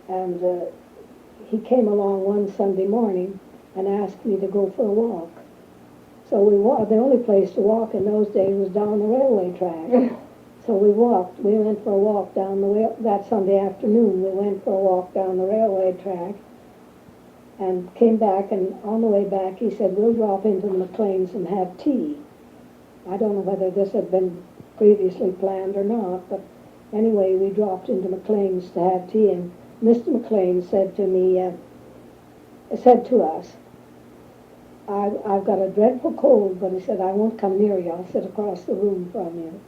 And he came along one Sunday morning and asked me to go for a walk. So we walked. The only place to walk in those days was down the railway track. So we walked. We went for a walk down that Sunday afternoon. We went for a walk down the railway track and came back. And on the way back, he said, "We'll drop into the McLean's and have tea." I don't know whether this had been previously planned or not, but anyway, we dropped into McLean's to have tea. And Mr. McLean said to me, said to us, I've got a dreadful cold, but he said, "I won't come near you. I'll sit across the room from you."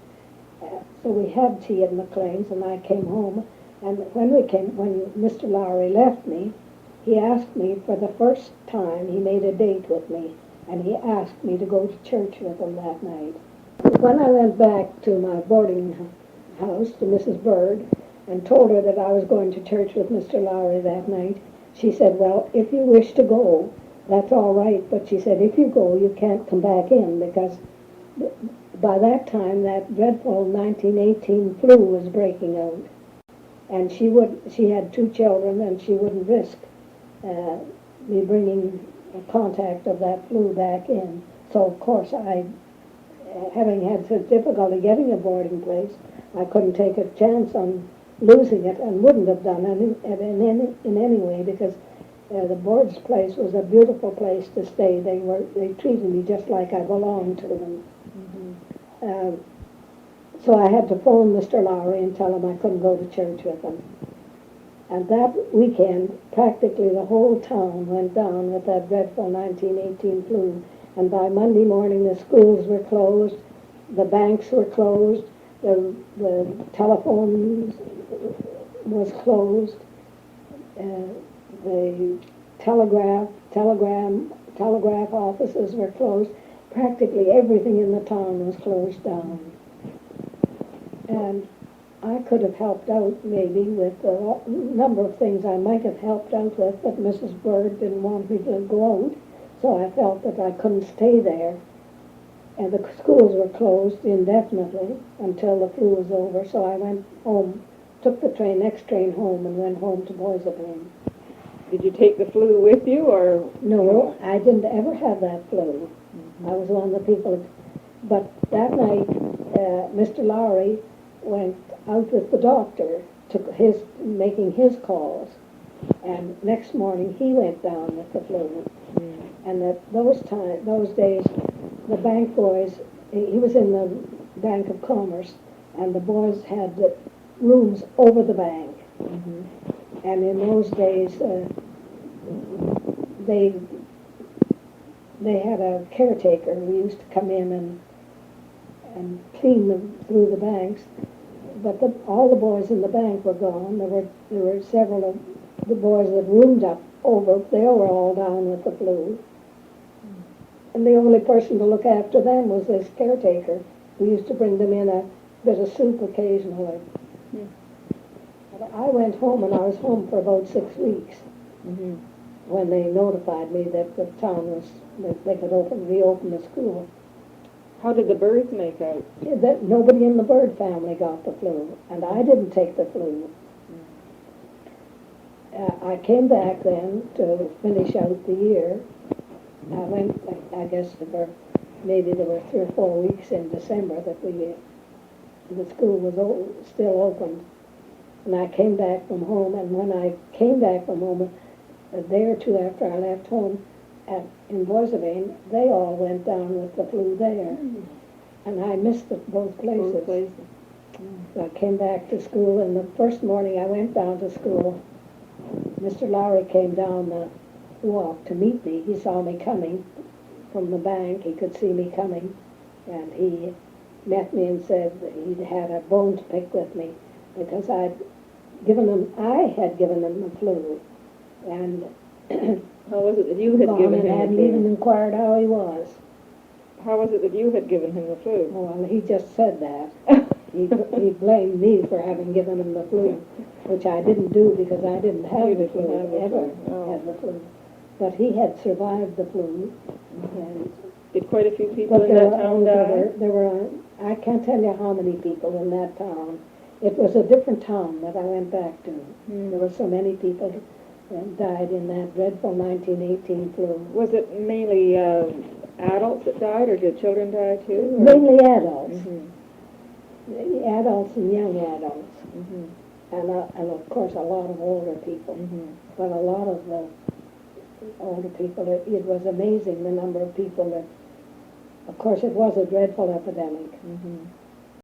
So we had tea at McLean's, and I came home. And when Mr. Lowry left me, he asked me for the first time, he made a date with me, and he asked me to go to church with him that night. When I went back to my boarding house, to Mrs. Bird, and told her that I was going to church with Mr. Lowry that night, she said, "Well, if you wish to go, that's all right," but she said, "If you go, you can't come back in," because by that time that dreadful 1918 flu was breaking out, and she had 2 children, and she wouldn't risk me bringing a contact of that flu back in. So of course having had such difficulty getting a boarding place, I couldn't take a chance on losing it, and wouldn't have done it in any way, because the board's place was a beautiful place to stay. They treated me just like I belonged to them. So I had to phone Mr. Lowry and tell him I couldn't go to church with him. And that weekend, practically the whole town went down with that dreadful 1918 flu. And by Monday morning, the schools were closed, the banks were closed, the telephone was closed, the telegraph offices were closed. Practically everything in the town was closed down. And I could have helped out maybe with a number of things I might have helped out with, but Mrs. Bird didn't want me to go out, so I felt that I couldn't stay there. And the schools were closed indefinitely until the flu was over, so I went home, took the next train home, and went home to Boissevain. Did you take the flu with you, or? No, I didn't ever have that flu. I was one of the people, but that night, Mr. Lowry went out with the doctor, making his calls, and next morning he went down with the flu. And at those days, the bank boys, he was in the Bank of Commerce, and the boys had rooms over the bank. And in those days, they had a caretaker who used to come in and clean through the banks. But all the boys in the bank were gone. There were several of the boys that roomed up over. They were all down with the flu. And the only person to look after them was this caretaker, who used to bring them in a bit of soup occasionally. But I went home, and I was home for about 6 weeks when they notified me that the town that they could reopen the school. How did the birds make out? That nobody in the Bird family got the flu, and I didn't take the flu. I came back then to finish out the year. I went, I guess maybe there were 3 or 4 weeks in December that the school was still open. And I came back from home, and when I came back from home, a day or two after I left home, in Boissevain, they all went down with the flu there. And I missed both places. So I came back to school, and the first morning I went down to school, Mr. Lowry came down the walk to meet me. He saw me coming from the bank. He could see me coming, and he met me and said that he had a bone to pick with me, because I had given him the flu, and how was it that you had given him the flu? Hadn't even inquired how he was. How was it that you had given him the flu? Well, he just said that. He blamed me for having given him the flu, which I didn't do because I didn't have the flu, had the flu. But he had survived the flu. And did quite a few people in that town die? There were, I can't tell you how many people in that town. It was a different town that I went back to. Mm. There were so many people that died in that dreadful 1918 flu. Was it mainly adults that died, or did children die too? Or? Mainly adults. Mm-hmm. Adults and young adults. Mm-hmm. And of course a lot of older people. Mm-hmm. But a lot of the older people, it was amazing the number of people that, of course it was a dreadful epidemic. Mm-hmm.